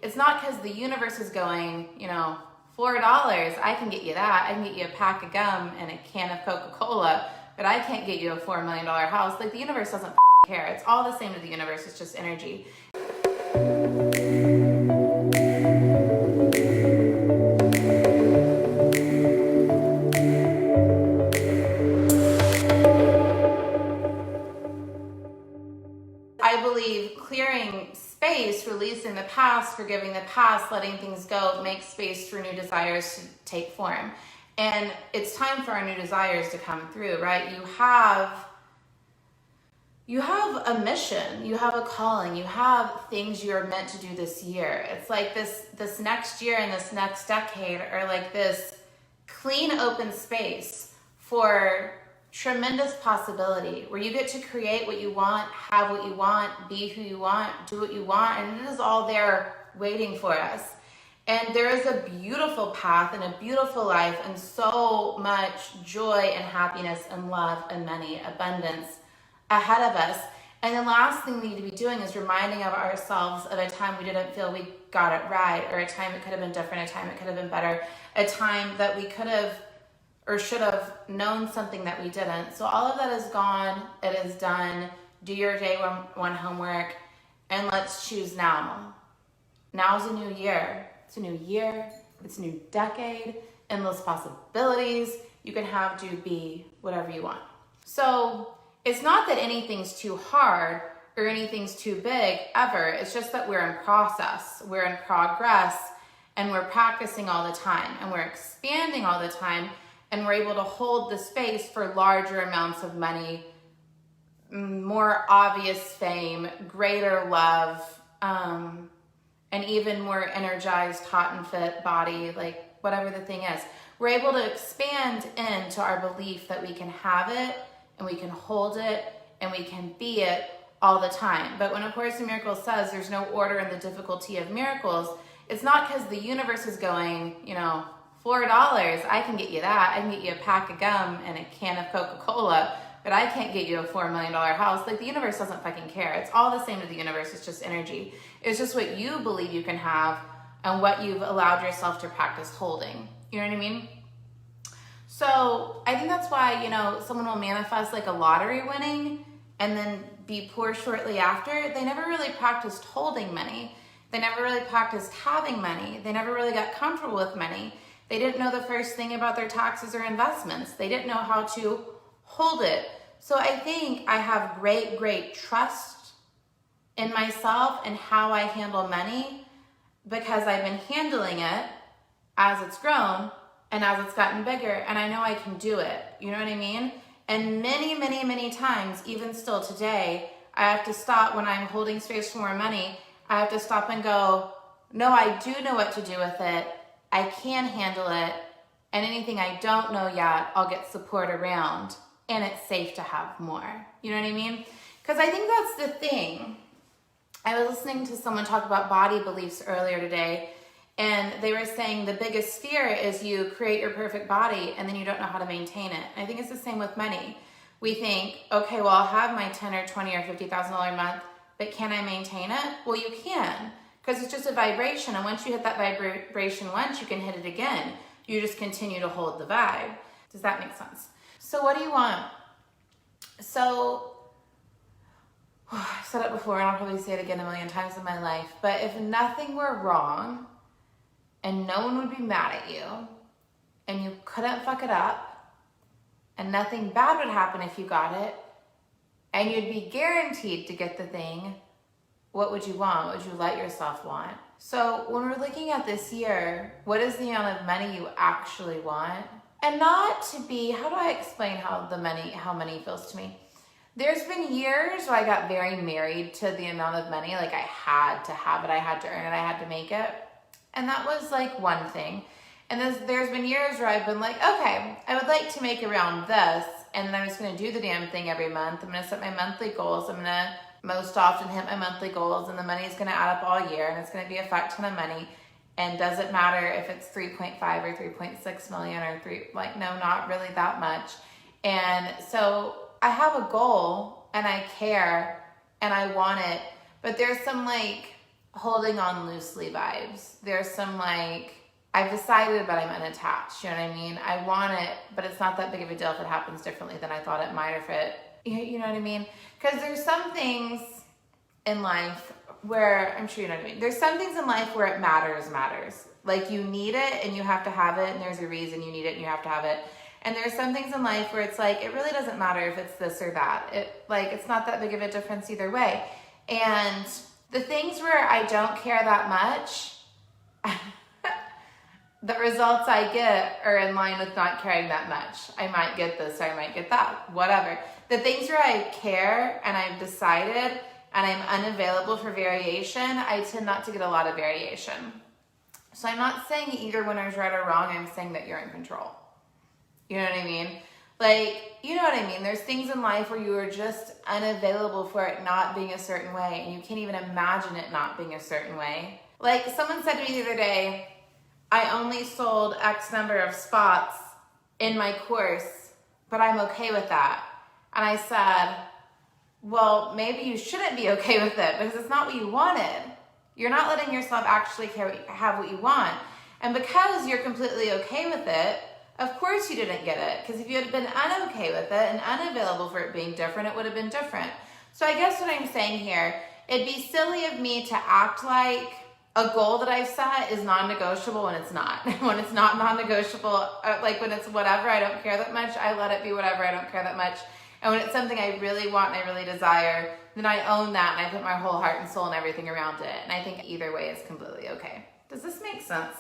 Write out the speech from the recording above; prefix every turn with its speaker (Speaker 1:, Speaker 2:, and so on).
Speaker 1: it's not because the universe is going, $4, I can get you that. I can get you a pack of gum and a can of Coca-Cola, but I can't get you a $4 million house. Like, the universe doesn't care. It's all the same to the universe. It's just energy. I believe clearing space, releasing the past, forgiving the past, letting things go, makes space for new desires to take form. And it's time for our new desires to come through, right? You have a mission, you have a calling, you have things you're meant to do this year. It's like this next year and this next decade are like this clean, open space for tremendous possibility, where you get to create what you want, have what you want, be who you want, do what you want, and it is all there waiting for us. And there is a beautiful path and a beautiful life and so much joy and happiness and love and money, abundance ahead of us. And the last thing we need to be doing is reminding of ourselves of a time we didn't feel we got it right, or a time it could have been different, a time it could have been better, a time that we could have or should have known something that we didn't. So all of that is gone. It is done. Do your day one homework, and let's choose now. Now's a new year. It's a new year. It's a new decade. Endless possibilities. You can have, do, be whatever you want. So it's not that anything's too hard or anything's too big ever. It's just that we're in process. We're in progress, and we're practicing all the time, and we're expanding all the time. And we're able to hold the space for larger amounts of money, more obvious fame, greater love, and even more energized, hot and fit body, like whatever the thing is. We're able to expand into our belief that we can have it, and we can hold it, and we can be it all the time. But when A Course in Miracles says there's no order in the difficulty of miracles, it's not because the universe is going, $4, I can get you that. I can get you a pack of gum and a can of Coca-Cola, but I can't get you a $4 million house. Like, the universe doesn't fucking care. It's all the same to the universe. It's just energy. It's just what you believe you can have and what you've allowed yourself to practice holding. You know what I mean? So I think that's why, someone will manifest like a lottery winning and then be poor shortly after. They never really practiced holding money. They never really practiced having money. They never really got comfortable with money. They didn't know the first thing about their taxes or investments. They didn't know how to hold it. So I think I have great, great trust in myself and how I handle money, because I've been handling it as it's grown and as it's gotten bigger, and I know I can do it. You know what I mean? And many, many, many times, even still today, I have to stop when I'm holding space for more money. I have to stop and go, no, I do know what to do with it. I can handle it, and anything I don't know yet, I'll get support around, and it's safe to have more. You know what I mean? Because I think that's the thing. I was listening to someone talk about body beliefs earlier today, and they were saying the biggest fear is you create your perfect body, and then you don't know how to maintain it. And I think it's the same with money. We think, okay, well, I'll have my $10 or $20 or $50,000 a month, but can I maintain it? Well, you can. Because it's just a vibration, and once you hit that vibration once, you can hit it again. You just continue to hold the vibe. Does that make sense? So what do you want? So, I've said it before, and I'll probably say it again a million times in my life, but if nothing were wrong, and no one would be mad at you, and you couldn't fuck it up, and nothing bad would happen if you got it, and you'd be guaranteed to get the thing, what would you want? What would you let yourself want? So when we're looking at this year, what is the amount of money you actually want? And not to be, how do I explain how money feels to me? There's been years where I got very married to the amount of money. Like, I had to have it, I had to earn it, I had to make it. And that was like one thing. And there's been years where I've been like, okay, I would like to make around this, and then I'm just gonna do the damn thing every month. I'm gonna set my monthly goals. I'm gonna most often hit my monthly goals, and the money's gonna add up all year, and it's gonna be a fuck ton of money. And does it matter if it's 3.5 or 3.6 million or no, not really that much. And so I have a goal, and I care, and I want it, but there's some like holding on loosely vibes. There's some like, I've decided, but I'm unattached. You know what I mean? I want it, but it's not that big of a deal if it happens differently than I thought it might, or if it, you know what I mean? Because there's some things in life where, I'm sure you know what I mean. There's some things in life where it matters. Like you need it and you have to have it, and there's a reason you need it and you have to have it. And there's some things in life where it's like, it really doesn't matter if it's this or that. It's not that big of a difference either way. And the things where I don't care that much, the results I get are in line with not caring that much. I might get this, I might get that, whatever. The things where I care and I've decided and I'm unavailable for variation, I tend not to get a lot of variation. So I'm not saying either one is right or wrong. I'm saying that you're in control. You know what I mean? Like, you know what I mean? There's things in life where you are just unavailable for it not being a certain way, and you can't even imagine it not being a certain way. Like, someone said to me the other day, I only sold X number of spots in my course, but I'm okay with that. And I said, well, maybe you shouldn't be okay with it because it's not what you wanted. You're not letting yourself actually have what you want. And because you're completely okay with it, of course you didn't get it. Because if you had been unokay with it and unavailable for it being different, it would have been different. So I guess what I'm saying here, it'd be silly of me to act like a goal that I've set is non-negotiable when it's not. When it's not non-negotiable, like when it's whatever, I don't care that much, I let it be whatever, I don't care that much. And when it's something I really want and I really desire, then I own that and I put my whole heart and soul and everything around it. And I think either way is completely okay. Does this make sense?